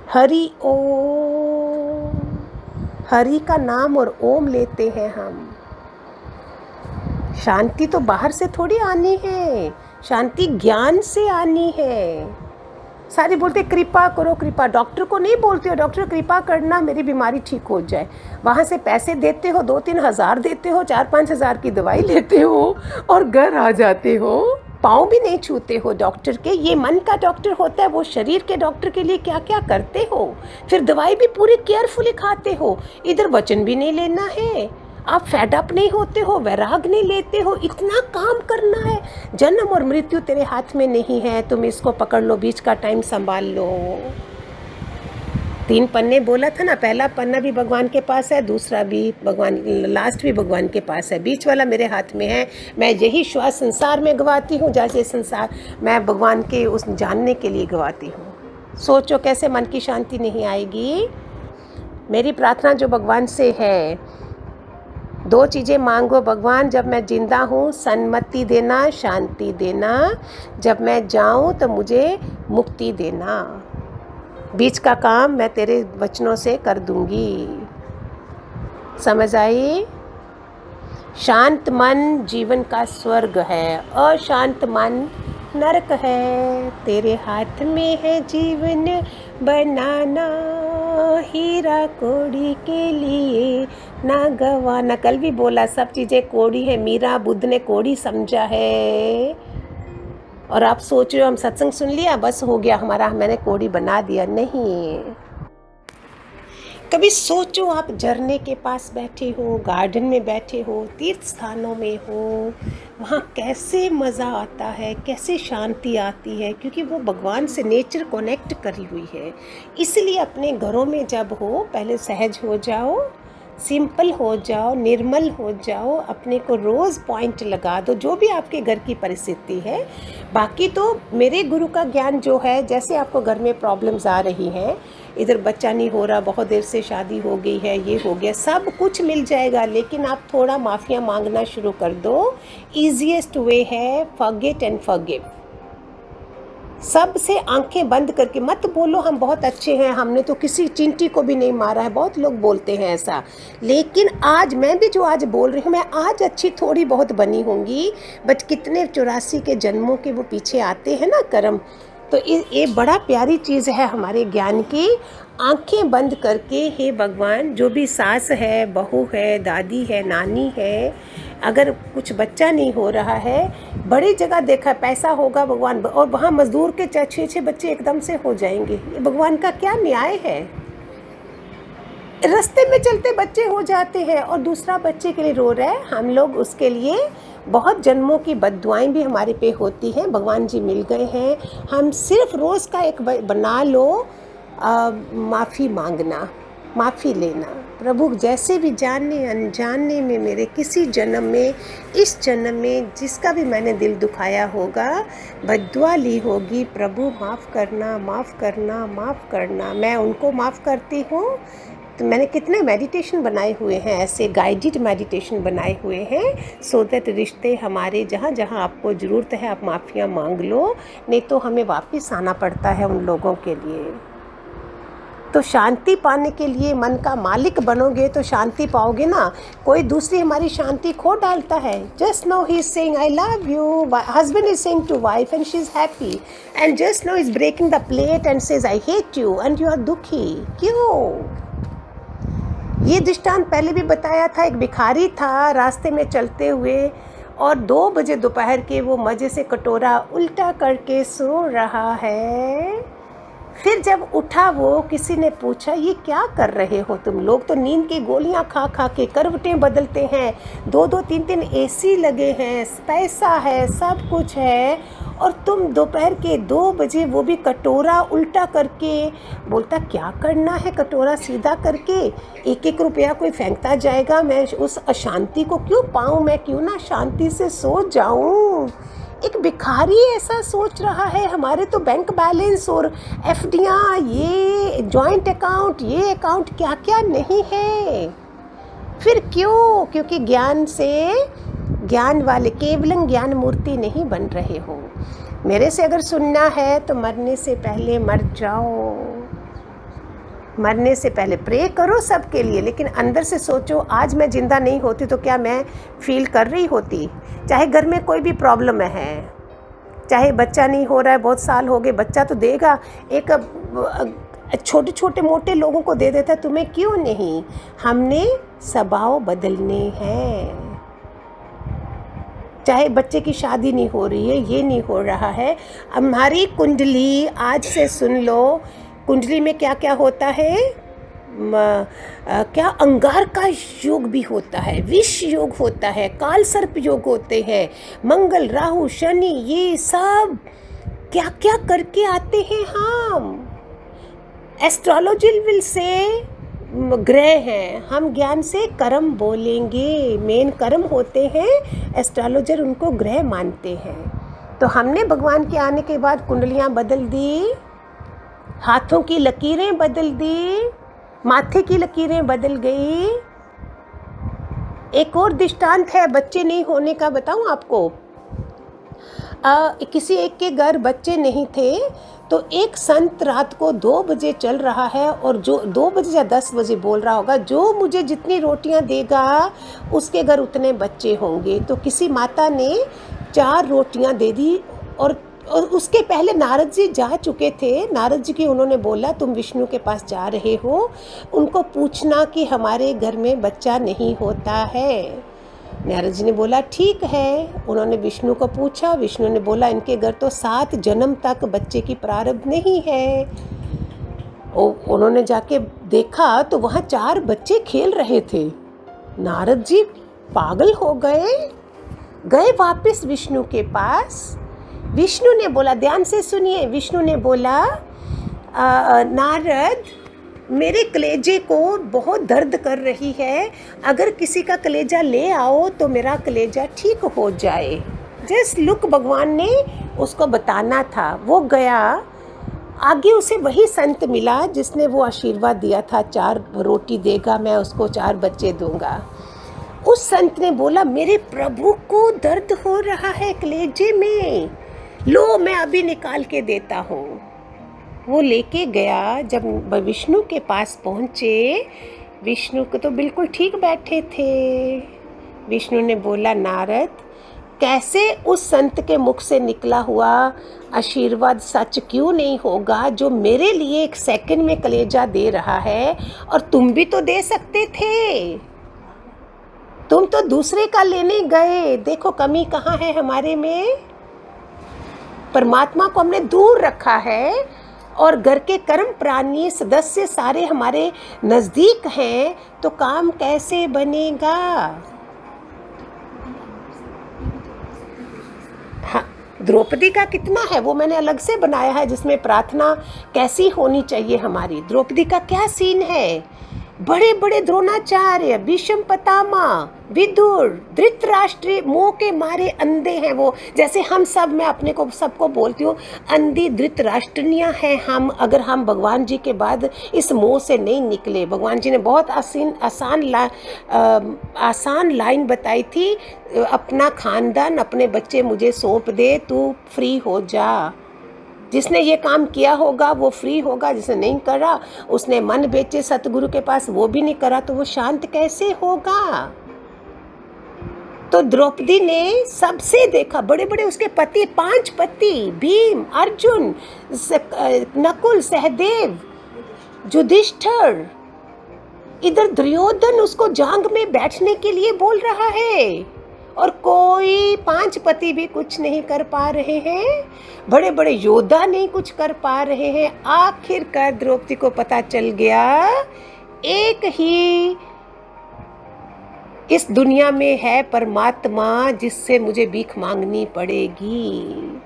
हरि ओम। हरि का नाम और ओम लेते हैं हम। शांति तो बाहर से थोड़ी आनी है, शांति ज्ञान से आनी है। सारे बोलते कृपा करो, कृपा। डॉक्टर को नहीं बोलते हो डॉक्टर कृपा करना मेरी बीमारी ठीक हो जाए। वहाँ से पैसे देते हो, 2-3 हज़ार देते हो, 4-5 हज़ार की दवाई लेते हो और घर आ जाते हो। पाँव भी नहीं छूते हो डॉक्टर के। ये मन का डॉक्टर होता है, वो शरीर के डॉक्टर के लिए क्या क्या करते हो। फिर दवाई भी पूरी केयरफुली खाते हो। इधर वचन भी नहीं लेना है, आप फेड अप नहीं होते हो, वैराग नहीं लेते हो। इतना काम करना है। जन्म और मृत्यु तेरे हाथ में नहीं है, तुम इसको पकड़ लो, बीच का टाइम संभाल लो। 3 पन्ने बोला था ना, पहला पन्ना भी भगवान के पास है, दूसरा भी भगवान, लास्ट भी भगवान के पास है, बीच वाला मेरे हाथ में है। मैं यही श्वास संसार में गवाती हूँ, जैसे संसार मैं भगवान के उस जानने के लिए गवाती हूँ। सोचो कैसे मन की शांति नहीं आएगी। मेरी प्रार्थना जो भगवान से है, 2 चीज़ें मांगो भगवान, जब मैं जिंदा हूँ सन्मति देना, शांति देना, जब मैं जाऊँ तो मुझे मुक्ति देना। बीच का काम मैं तेरे वचनों से कर दूंगी। समझ आई? शांत मन जीवन का स्वर्ग है, अशांत मन नरक है। तेरे हाथ में है जीवन बनाना, हीरा कौड़ी के लिए ना गवाना। कल भी बोला सब चीज़ें कौड़ी है, मीरा बुद्ध ने कौड़ी समझा है। और आप सोच रहे हो हम सत्संग सुन लिया बस हो गया हमारा, मैंने कौड़ी बना दिया। नहीं, कभी सोचो आप झरने के पास बैठे हो, गार्डन में बैठे हो, तीर्थ स्थानों में हो, वहाँ कैसे मज़ा आता है, कैसे शांति आती है, क्योंकि वो भगवान से नेचर कनेक्ट करी हुई है। इसलिए अपने घरों में जब हो पहले सहज हो जाओ, सिंपल हो जाओ, निर्मल हो जाओ, अपने को रोज़ पॉइंट लगा दो, जो भी आपके घर की परिस्थिति है। बाकी तो मेरे गुरु का ज्ञान जो है, जैसे आपको घर में प्रॉब्लम्स आ रही हैं, इधर बच्चा नहीं हो रहा, बहुत देर से शादी हो गई है, ये हो गया, सब कुछ मिल जाएगा। लेकिन आप थोड़ा माफ़िया मांगना शुरू कर दो। ईजीएस्ट वे है फॉरगेट एंड फॉरगिव। सबसे आंखें बंद करके मत बोलो हम बहुत अच्छे हैं, हमने तो किसी चींटी को भी नहीं मारा है। बहुत लोग बोलते हैं ऐसा, लेकिन आज मैं भी जो आज बोल रही हूँ, मैं आज अच्छी थोड़ी बहुत बनी होंगी, बट कितने 84 के जन्मों के वो पीछे आते हैं ना कर्म। तो ये बड़ा प्यारी चीज़ है हमारे ज्ञान की। आंखें बंद करके हे भगवान, जो भी सास है, बहू है, दादी है, नानी है, अगर कुछ बच्चा नहीं हो रहा है, बड़ी जगह देखा पैसा होगा भगवान, और वहाँ मजदूर के 6-6 बच्चे एकदम से हो जाएंगे। ये भगवान का क्या न्याय है? रास्ते में चलते बच्चे हो जाते हैं और दूसरा बच्चे के लिए रो रहा है। हम लोग उसके लिए बहुत जन्मों की बद्दुआएं भी हमारे पे होती हैं। भगवान जी मिल गए हैं, हम सिर्फ रोज़ का एक बना लो माफ़ी मांगना, माफ़ी लेना। प्रभु जैसे भी जानने अनजाने में मेरे किसी जन्म में, इस जन्म में जिसका भी मैंने दिल दुखाया होगा, बद्दुआ ली होगी, प्रभु माफ़ करना, माफ़ करना, माफ़ करना। मैं उनको माफ़ करती हूँ। तो मैंने कितने मेडिटेशन बनाए हुए हैं, ऐसे गाइडेड मेडिटेशन बनाए हुए हैं, सो दैट रिश्ते हमारे जहाँ जहाँ आपको ज़रूरत है आप माफ़िया मांग लो, नहीं तो हमें वापस आना पड़ता है उन लोगों के लिए। तो शांति पाने के लिए मन का मालिक बनोगे तो शांति पाओगे ना। कोई दूसरी हमारी शांति खो डालता है। Just know he is saying I love you, husband is saying to wife and she is happy, and just know is breaking the plate and says I hate you and you are दुखी। क्यों? ये दृष्टांत पहले भी बताया था। एक भिखारी था रास्ते में चलते हुए और 2 बजे दोपहर के वो मज़े से कटोरा उल्टा करके सो रहा है। फिर जब उठा वो, किसी ने पूछा ये क्या कर रहे हो तुम लोग? तो नींद की गोलियां खा खा के करवटें बदलते हैं, 2-2 3-3 एसी लगे हैं, पैसा है, सब कुछ है, और तुम दोपहर के 2 बजे वो भी कटोरा उल्टा करके। बोलता क्या करना है कटोरा सीधा करके, 1-1 रुपया कोई फेंकता जाएगा, मैं उस अशांति को क्यों पाऊँ, मैं क्यों ना शांति से सो जाऊँ। एक भिखारी ऐसा सोच रहा है। हमारे तो बैंक बैलेंस और एफडियाँ, ये जॉइंट अकाउंट, ये अकाउंट क्या क्या नहीं है। फिर क्यों? क्योंकि ज्ञान से, ज्ञान वाले केवलम ज्ञान मूर्ति नहीं बन रहे हो। मेरे से अगर सुनना है तो मरने से पहले मर जाओ। मरने से पहले प्रे करो सबके लिए, लेकिन अंदर से सोचो आज मैं ज़िंदा नहीं होती तो क्या मैं फील कर रही होती। चाहे घर में कोई भी प्रॉब्लम है, चाहे बच्चा नहीं हो रहा है, बहुत साल हो गए, बच्चा तो देगा, एक छोटे छोटे मोटे लोगों को दे देता है, तुम्हें क्यों नहीं। हमने स्वभाव बदलने हैं। चाहे बच्चे की शादी नहीं हो रही है, ये नहीं हो रहा है, हमारी कुंडली आज से सुन लो, कुंडली में क्या क्या होता है, क्या अंगार का योग भी होता है, विष योग होता है, काल सर्प योग होते हैं, मंगल राहु शनि, ये सब क्या क्या करके आते हैं हम। एस्ट्रोलॉजी विल से ग्रह हैं, हम ज्ञान से कर्म बोलेंगे, मेन कर्म होते हैं, एस्ट्रोलॉजर उनको ग्रह मानते हैं। तो हमने भगवान के आने के बाद कुंडलियाँ बदल दी, हाथों की लकीरें बदल दी, माथे की लकीरें बदल गई। एक और दृष्टांत है बच्चे नहीं होने का, बताऊं आपको। किसी एक के घर बच्चे नहीं थे, तो एक संत रात को 2 बजे चल रहा है और जो 2 बजे या 10 बजे बोल रहा होगा, जो मुझे जितनी रोटियां देगा उसके घर उतने बच्चे होंगे। तो किसी माता ने 4 रोटियां दे दी, और उसके पहले नारद जी जा चुके थे। नारद जी की उन्होंने बोला तुम विष्णु के पास जा रहे हो, उनको पूछना कि हमारे घर में बच्चा नहीं होता है। नारद जी ने बोला ठीक है। उन्होंने विष्णु को पूछा, विष्णु ने बोला इनके घर तो 7 जन्म तक बच्चे की प्रारब्ध नहीं है। उन्होंने जाके देखा तो वहाँ 4 बच्चे खेल रहे थे। नारद जी पागल हो गए वापस विष्णु के पास। विष्णु ने बोला, ध्यान से सुनिए, विष्णु ने बोला नारद मेरे कलेजे को बहुत दर्द कर रही है, अगर किसी का कलेजा ले आओ तो मेरा कलेजा ठीक हो जाए। जस्ट लुक, भगवान ने उसको बताना था। वो गया, आगे उसे वही संत मिला जिसने वो आशीर्वाद दिया था 4 रोटी देगा मैं उसको 4 बच्चे दूंगा। उस संत ने बोला मेरे प्रभु को दर्द हो रहा है कलेजे में, लो मैं अभी निकाल के देता हूँ। वो लेके गया। जब विष्णु के पास पहुँचे, विष्णु को तो बिल्कुल ठीक बैठे थे। विष्णु ने बोला नारद, कैसे उस संत के मुख से निकला हुआ आशीर्वाद सच क्यों नहीं होगा जो मेरे लिए 1 सेकंड में कलेजा दे रहा है, और तुम भी तो दे सकते थे, तुम तो दूसरे का लेने गए। देखो कमी कहाँ है हमारे में। परमात्मा को हमने दूर रखा है, और घर के कर्म प्राणी सदस्य सारे हमारे नज़दीक हैं, तो काम कैसे बनेगा। हाँ, द्रौपदी का कितना है वो मैंने अलग से बनाया है, जिसमें प्रार्थना कैसी होनी चाहिए हमारी। द्रौपदी का क्या सीन है। बड़े बड़े द्रोणाचार्य, भीष्म पितामह, विदुर, धृतराष्ट्र मोह के मारे अंधे हैं वो। जैसे हम सब, मैं अपने को सबको बोलती हूँ, अंधी धृतराष्ट्रनियाँ हैं हम, अगर हम भगवान जी के बाद इस मोह से नहीं निकले। भगवान जी ने बहुत आसान लाइन बताई थी, अपना खानदान अपने बच्चे मुझे सौंप दे, तू फ्री हो जा। जिसने ये काम किया होगा वो फ्री होगा, जिसने नहीं करा, उसने मन बेचे सतगुरु के पास, वो भी नहीं करा, तो वो शांत कैसे होगा। तो द्रौपदी ने सबसे देखा, बड़े बड़े उसके पति, 5 पति, भीम, अर्जुन, नकुल, सहदेव, युधिष्ठिर, इधर दुर्योधन उसको जांग में बैठने के लिए बोल रहा है, और कोई 5 पति भी कुछ नहीं कर पा रहे हैं, बड़े बड़े योद्धा नहीं कुछ कर पा रहे हैं। आखिरकार द्रौपदी को पता चल गया, एक ही इस दुनिया में है परमात्मा जिससे मुझे भीख मांगनी पड़ेगी।